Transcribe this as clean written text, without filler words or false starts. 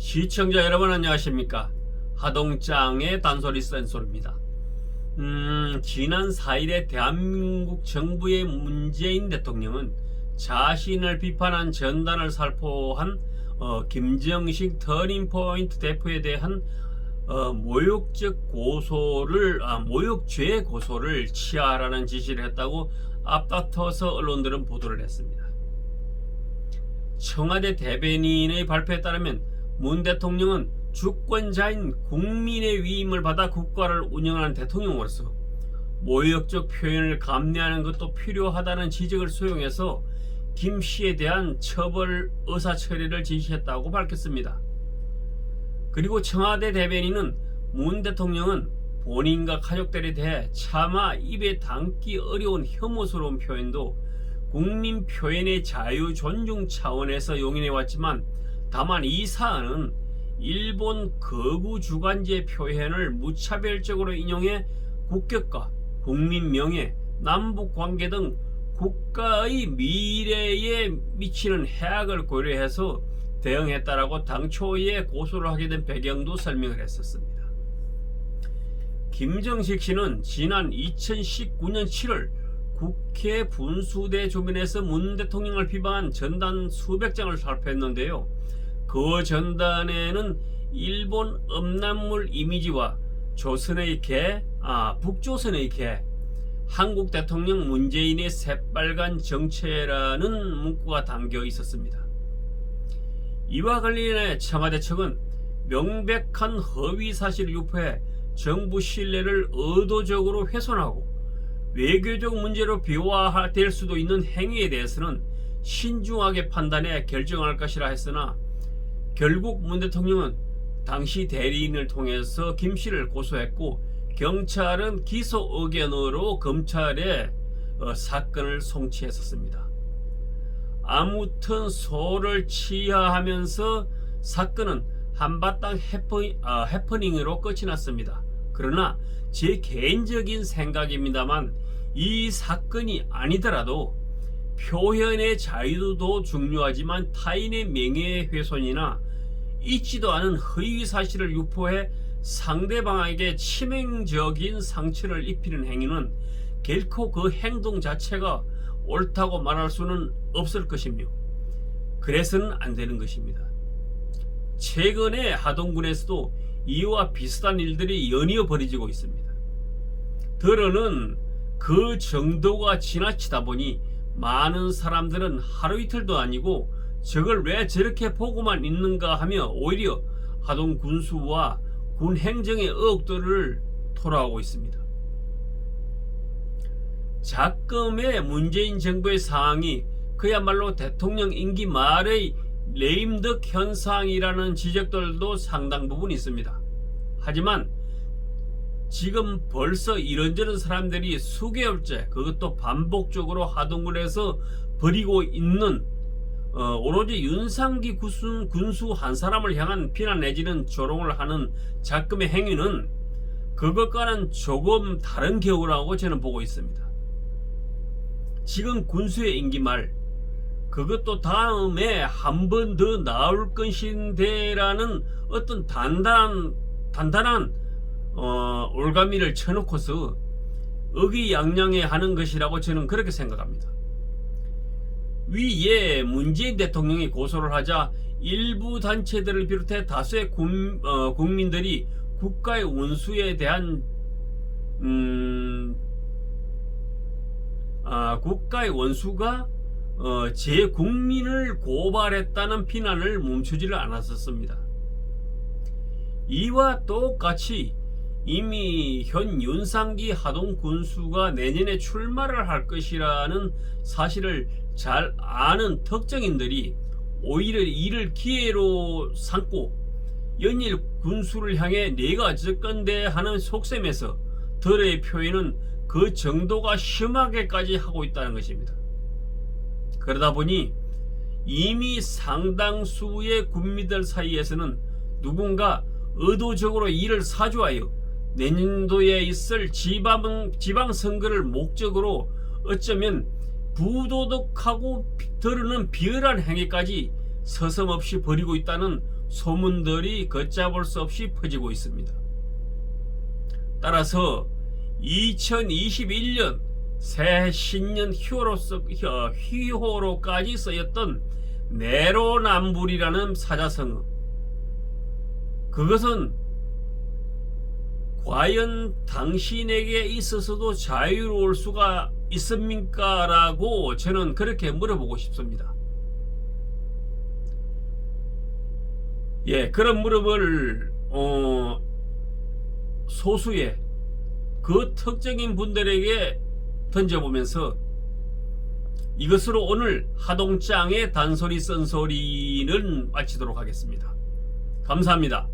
시청자 여러분 안녕하십니까? 하동짱의 단소리 센소리입니다. 지난 4일에 대한민국 정부의 문재인 대통령은 자신을 비판한 전단을 살포한 김정식 터닝포인트 대표에 대한 모욕죄 고소를 취하라는 지시를 했다고 앞다퉈서 언론들은 보도를 했습니다. 청와대 대변인의 발표에 따르면 문 대통령은 주권자인 국민의 위임을 받아 국가를 운영하는 대통령으로서 모욕적 표현을 감내하는 것도 필요하다는 지적을 수용해서 김 씨에 대한 처벌 의사 처리를 지시했다고 밝혔습니다. 그리고 청와대 대변인은 문 대통령은 본인과 가족들에 대해 차마 입에 담기 어려운 혐오스러운 표현도 국민 표현의 자유 존중 차원에서 용인해왔지만 다만 이 사안은 일본 거구 주관제 표현을 무차별적으로 인용해 국격과 국민 명예, 남북 관계 등 국가의 미래에 미치는 해악을 고려해서 대응했다라고 당초에 고소를 하게 된 배경도 설명을 했었습니다. 김정식 씨는 지난 2019년 7월 국회 분수대 주변에서 문 대통령을 비방한 전단 수백 장을 살펴했는데요. 그 전단에는 일본 음란물 이미지와 북조선의 개, 한국 대통령 문재인의 새빨간 정체라는 문구가 담겨 있었습니다. 이와 관련해 청와대 측은 명백한 허위 사실을 유포해 정부 신뢰를 의도적으로 훼손하고 외교적 문제로 비화될 수도 있는 행위에 대해서는 신중하게 판단해 결정할 것이라 했으나 결국 문 대통령은 당시 대리인을 통해서 김 씨를 고소했고 경찰은 기소 의견으로 검찰에 사건을 송치했었습니다. 아무튼 소를 취하하면서 사건은 한바탕 해퍼닝으로 끝이 났습니다. 그러나 제 개인적인 생각입니다만 이 사건이 아니더라도 표현의 자유도 중요하지만 타인의 명예훼손이나 있지도 않은 허위 사실을 유포해 상대방에게 치명적인 상처를 입히는 행위는 결코 그 행동 자체가 옳다고 말할 수는 없을 것이며 그래서는 안 되는 것입니다. 최근에 하동군에서도 이와 비슷한 일들이 연이어 벌어지고 있습니다. 더러는 그 정도가 지나치다 보니 많은 사람들은 하루 이틀도 아니고 저걸 왜 저렇게 보고만 있는가 하며 오히려 하동 군수와 군 행정의 의혹들을 토로하고 있습니다. 작금의 문재인 정부의 상황이 그야말로 대통령 임기 말의 레임덕 현상이라는 지적들도 상당 부분 있습니다. 하지만 지금 벌써 이런저런 사람들이 수개월째 그것도 반복적으로 하동군에서 벌이고 있는 오로지 윤상기 군수 한 사람을 향한 비난 내지는 조롱을 하는 작금의 행위는 그것과는 조금 다른 격이라고 저는 보고 있습니다. 지금 군수의 임기 말 그것도 다음에 한 번 더 나올 것인데라는 어떤 단단한 올가미를 쳐놓고서 의기양양해 하는 것이라고 저는 그렇게 생각합니다. 위에 문재인 대통령이 고소를 하자 일부 단체들을 비롯해 다수의 국민들이 국가의 원수에 대한 국가의 원수가 제 국민을 고발했다는 비난을 멈추지를 않았었습니다. 이와 똑같이 이미 현 윤상기 하동 군수가 내년에 출마를 할 것이라는 사실을 잘 아는 특정인들이 오히려 이를 기회로 삼고 연일 군수를 향해 내가 어쩔 건데 하는 속셈에서 덜의 표현은 그 정도가 심하게까지 하고 있다는 것입니다. 그러다 보니 이미 상당수의 군민들 사이에서는 누군가 의도적으로 이를 사주하여 내년도에 있을 지방선거를 목적으로 어쩌면 부도덕하고 드러는 비열한 행위까지 서슴없이 벌이고 있다는 소문들이 걷잡을 수 없이 퍼지고 있습니다. 따라서 2021년 새 신년 희호로까지 쓰였던 내로남불이라는 사자성어, 그것은 과연 당신에게 있어서도 자유로울 수가 있습니까? 라고 저는 그렇게 물어보고 싶습니다. 예, 그런 물음을 소수의 그 특정인 분들에게 던져보면서 이것으로 오늘 하동장의 단소리 쓴소리는 마치도록 하겠습니다. 감사합니다.